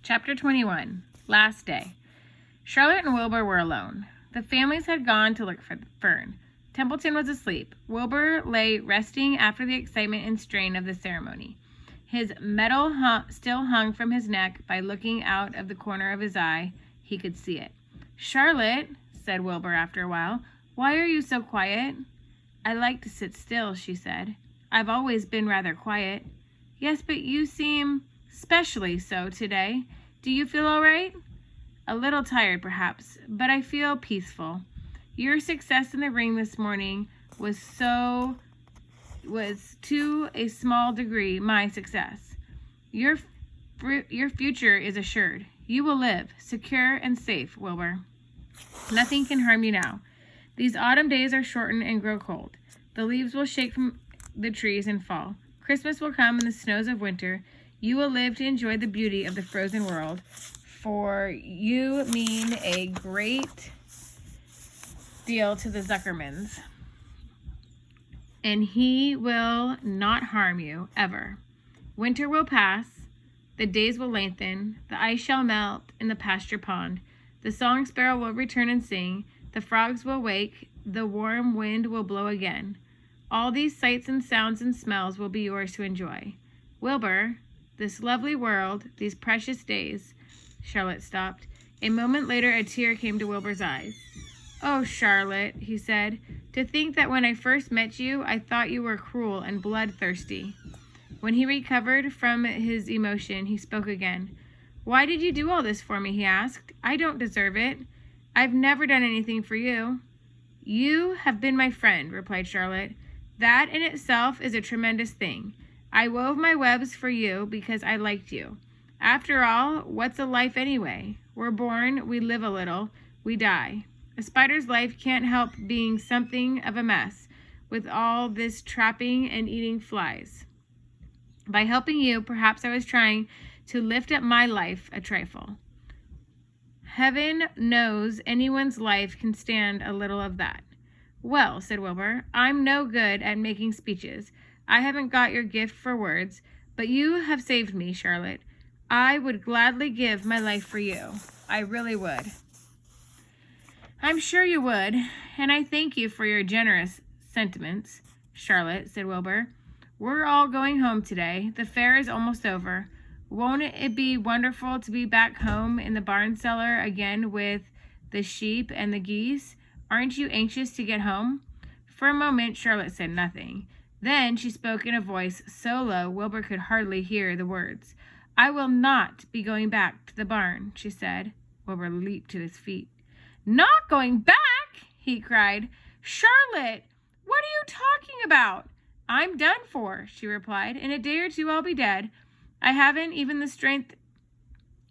Chapter 21. Last day. Charlotte and Wilbur were alone. The families had gone to look for Fern. Templeton was asleep. Wilbur lay resting after the excitement and strain of the ceremony. His medal still hung from his neck. By looking out of the corner of his eye, he could see it. "Charlotte," said Wilbur after a while, "why are you so quiet?" "I like to sit still," she said. "I've always been rather quiet." "Yes, but you seem specially so today. Do you feel all right?" "A little tired, perhaps, but I feel peaceful. Your success in the ring this morning was to a small degree my success. Your future is assured. You will live, secure and safe, Wilbur. Nothing can harm you now. These autumn days are shortened and grow cold. The leaves will shake from the trees and fall. Christmas will come in the snows of winter. You will live to enjoy the beauty of the frozen world, for you mean a great deal to the Zuckermans. And he will not harm you, ever. Winter will pass. The days will lengthen. The ice shall melt in the pasture pond. The song sparrow will return and sing. The frogs will wake. The warm wind will blow again. All these sights and sounds and smells will be yours to enjoy. Wilbur, this lovely world, these precious days." Charlotte stopped. A moment later, a tear came to Wilbur's eyes. "Oh, Charlotte," he said, "to think that when I first met you, I thought you were cruel and bloodthirsty." When he recovered from his emotion, he spoke again. "Why did you do all this for me?" he asked. "I don't deserve it. I've never done anything for you." "You have been my friend," replied Charlotte. "That in itself is a tremendous thing. I wove my webs for you because I liked you. After all, what's a life anyway? We're born, we live a little, we die. A spider's life can't help being something of a mess with all this trapping and eating flies. By helping you, perhaps I was trying to lift up my life a trifle. Heaven knows anyone's life can stand a little of that." "Well," said Wilbur, "I'm no good at making speeches. I haven't got your gift for words, but you have saved me, Charlotte. I would gladly give my life for you. I really would." "I'm sure you would, and I thank you for your generous sentiments, Charlotte," said Wilbur. "We're all going home today. The fair is almost over. Won't it be wonderful to be back home in the barn cellar again with the sheep and the geese? Aren't you anxious to get home?" For a moment, Charlotte said nothing. Then she spoke in a voice so low Wilbur could hardly hear the words. "I will not be going back to the barn," she said. Wilbur leaped to his feet. "Not going back?" he cried. "Charlotte, what are you talking about?" "I'm done for," she replied. "In a day or two I'll be dead. I haven't even the strength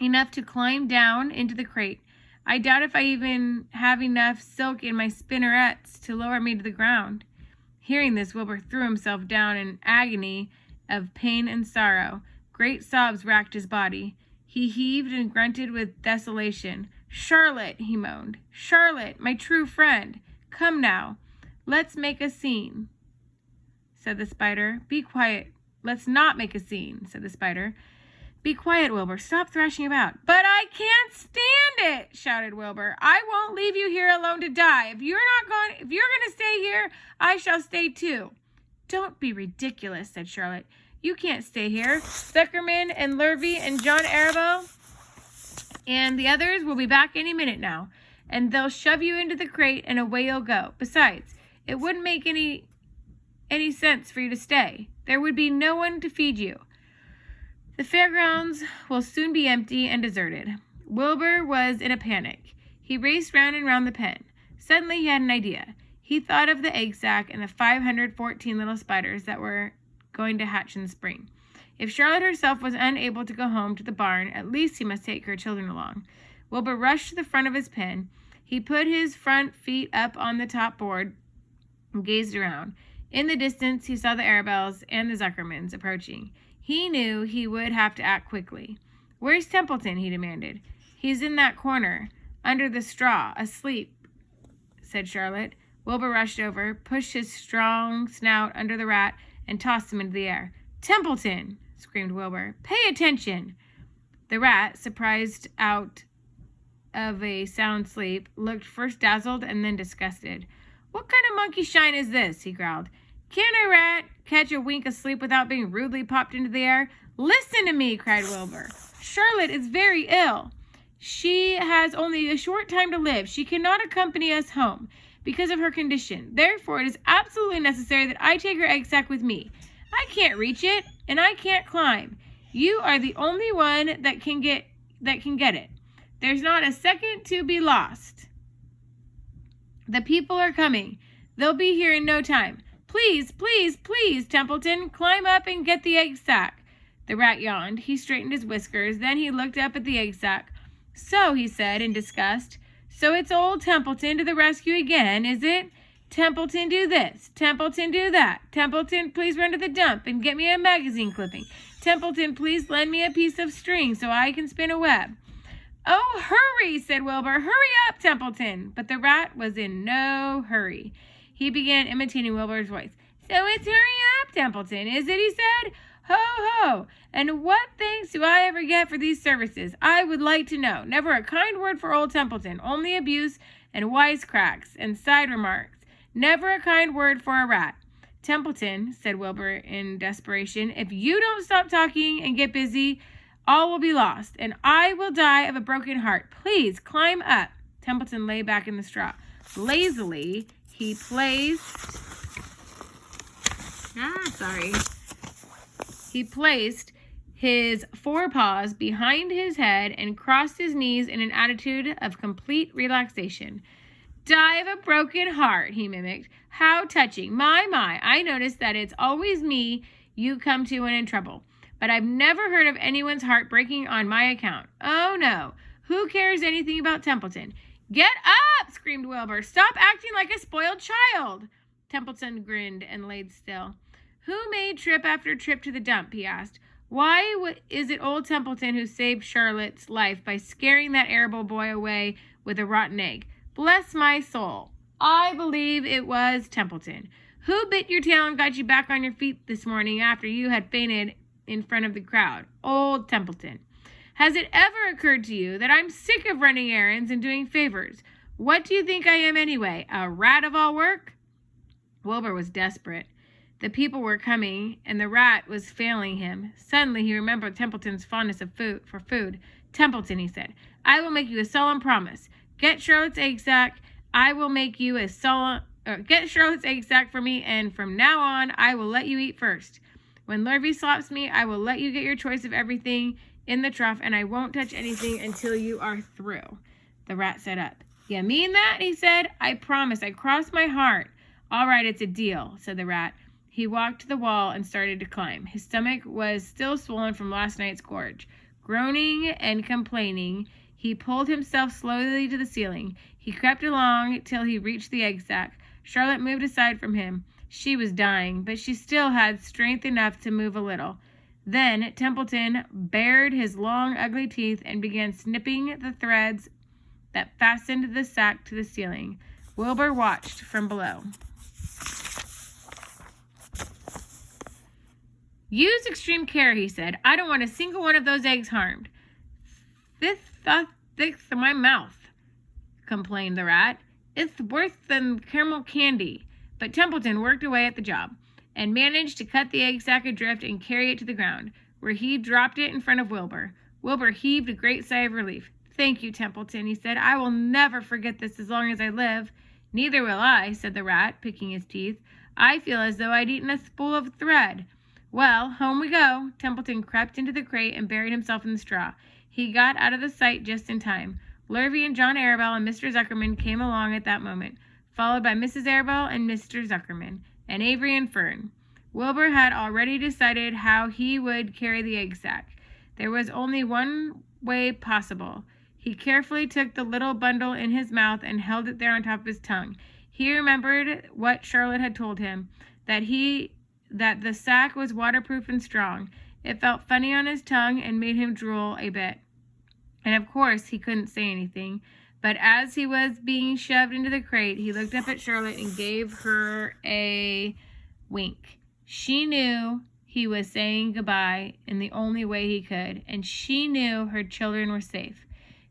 enough to climb down into the crate. I doubt if I even have enough silk in my spinnerets to lower me to the ground." Hearing this, Wilbur threw himself down in agony of pain and sorrow. Great sobs racked his body. He heaved and grunted with desolation. "Charlotte," he moaned. "Charlotte, my true friend. Come now. Let's make a scene," said the spider. "Be quiet. Let's not make a scene," said the spider. "Be quiet, Wilbur. Stop thrashing about." "But I can't stand it," shouted Wilbur. "I won't leave you here alone to die. If you're going to stay here, I shall stay too." "Don't be ridiculous," said Charlotte. "You can't stay here. Zuckerman and Lurvy and John Arabelle and the others will be back any minute now, and they'll shove you into the crate and away you'll go. Besides, it wouldn't make any sense for you to stay. There would be no one to feed you. The fairgrounds will soon be empty and deserted." Wilbur was in a panic. He raced round and round the pen. Suddenly he had an idea. He thought of the egg sack and the 514 little spiders that were going to hatch in the spring. If Charlotte herself was unable to go home to the barn, at least he must take her children along. Wilbur rushed to the front of his pen. He put his front feet up on the top board and gazed around. In the distance, he saw the Arabelles and the Zuckermans approaching. He knew he would have to act quickly. "Where's Templeton?" he demanded. "He's in that corner, under the straw, asleep," said Charlotte. Wilbur rushed over, pushed his strong snout under the rat, and tossed him into the air. "Templeton!" screamed Wilbur. "Pay attention!" The rat, surprised out of a sound sleep, looked first dazzled and then disgusted. "What kind of monkey shine is this?" he growled. "Can a rat catch a wink of sleep without being rudely popped into the air?" "Listen to me," cried Wilbur. "Charlotte is very ill. She has only a short time to live. She cannot accompany us home because of her condition. Therefore, it is absolutely necessary that I take her egg sac with me. I can't reach it, and I can't climb. You are the only one that can get it. There's not a second to be lost. The people are coming. They'll be here in no time. Please, please, please, Templeton, climb up and get the egg sac." The rat yawned. He straightened his whiskers. Then he looked up at the egg sac. "So," he said in disgust, "so it's old Templeton to the rescue again, is it? Templeton, do this. Templeton, do that. Templeton, please run to the dump and get me a magazine clipping. Templeton, please lend me a piece of string so I can spin a web." "Oh, hurry," said Wilbur. "Hurry up, Templeton." But the rat was in no hurry. He began imitating Wilbur's voice. "So it's hurry up, Templeton, is it?" he said. "Ho, ho! And what thanks do I ever get for these services? I would like to know. Never a kind word for old Templeton, only abuse and wisecracks and side remarks. Never a kind word for a rat." "Templeton," said Wilbur in desperation, "if you don't stop talking and get busy, all will be lost, and I will die of a broken heart. Please climb up." Templeton lay back in the straw. Lazily, he placed his forepaws behind his head and crossed his knees in an attitude of complete relaxation. "Die of a broken heart," he mimicked. "How touching. My, I notice that it's always me you come to when in trouble. But I've never heard of anyone's heart breaking on my account. Oh, no. Who cares anything about Templeton?" "Get up!" screamed Wilbur. "Stop acting like a spoiled child." Templeton grinned and laid still. "Who made trip after trip to the dump?" he asked. "Why is it old Templeton who saved Charlotte's life by scaring that arable boy away with a rotten egg? Bless my soul, I believe it was Templeton. Who bit your tail and got you back on your feet this morning after you had fainted in front of the crowd? Old Templeton. Has it ever occurred to you that I'm sick of running errands and doing favors? What do you think I am anyway, a rat of all work?" Wilbur was desperate. The people were coming, and the rat was failing him. Suddenly he remembered Templeton's fondness for food. "Templeton," he said, "I will make you a solemn promise. Get Charlotte's egg sac. I will make you get Charlotte's egg sac for me, and from now on I will let you eat first. When Lurvy slaps me, I will let you get your choice of everything in the trough, and I won't touch anything until you are through." The rat sat up. "You mean that?" he said. "I promise. I cross my heart." "All right, it's a deal," said the rat. He walked to the wall and started to climb. His stomach was still swollen from last night's gorge. Groaning and complaining, he pulled himself slowly to the ceiling. He crept along till he reached the egg sac. Charlotte moved aside from him. She was dying, but she still had strength enough to move a little. Then Templeton bared his long, ugly teeth and began snipping the threads that fastened the sack to the ceiling. Wilbur watched from below. "Use extreme care," he said. "I don't want a single one of those eggs harmed." Thick my mouth," complained the rat. "It's worse than caramel candy." But Templeton worked away at the job and managed to cut the egg sac adrift and carry it to the ground, where he dropped it in front of Wilbur. Wilbur heaved a great sigh of relief. "Thank you, Templeton," he said. "I will never forget this as long as I live." "Neither will I," said the rat, picking his teeth. "I feel as though I'd eaten a spool of thread." "Well, home we go." Templeton crept into the crate and buried himself in the straw. He got out of the sight just in time. Lurvy and John Arabelle and Mr. Zuckerman came along at that moment, followed by Mrs. Arabelle and Mr. Zuckerman, and Avery and Fern. Wilbur had already decided how he would carry the egg sac. There was only one way possible. He carefully took the little bundle in his mouth and held it there on top of his tongue. He remembered what Charlotte had told him, that the sack was waterproof and strong. It felt funny on his tongue and made him drool a bit. And of course he couldn't say anything. But as he was being shoved into the crate, he looked up at Charlotte and gave her a wink. She knew he was saying goodbye in the only way he could, and she knew her children were safe.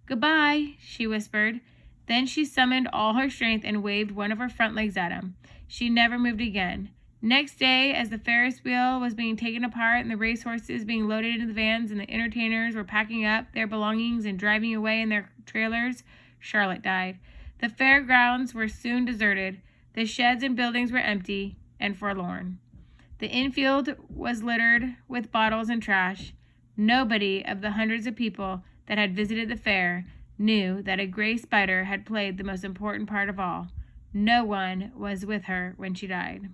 "Goodbye," she whispered. Then she summoned all her strength and waved one of her front legs at him. She never moved again. Next day, as the Ferris wheel was being taken apart and the racehorses being loaded into the vans and the entertainers were packing up their belongings and driving away in their trailers, Charlotte died. The fairgrounds were soon deserted. The sheds and buildings were empty and forlorn. The infield was littered with bottles and trash. Nobody of the hundreds of people that had visited the fair knew that a gray spider had played the most important part of all. No one was with her when she died.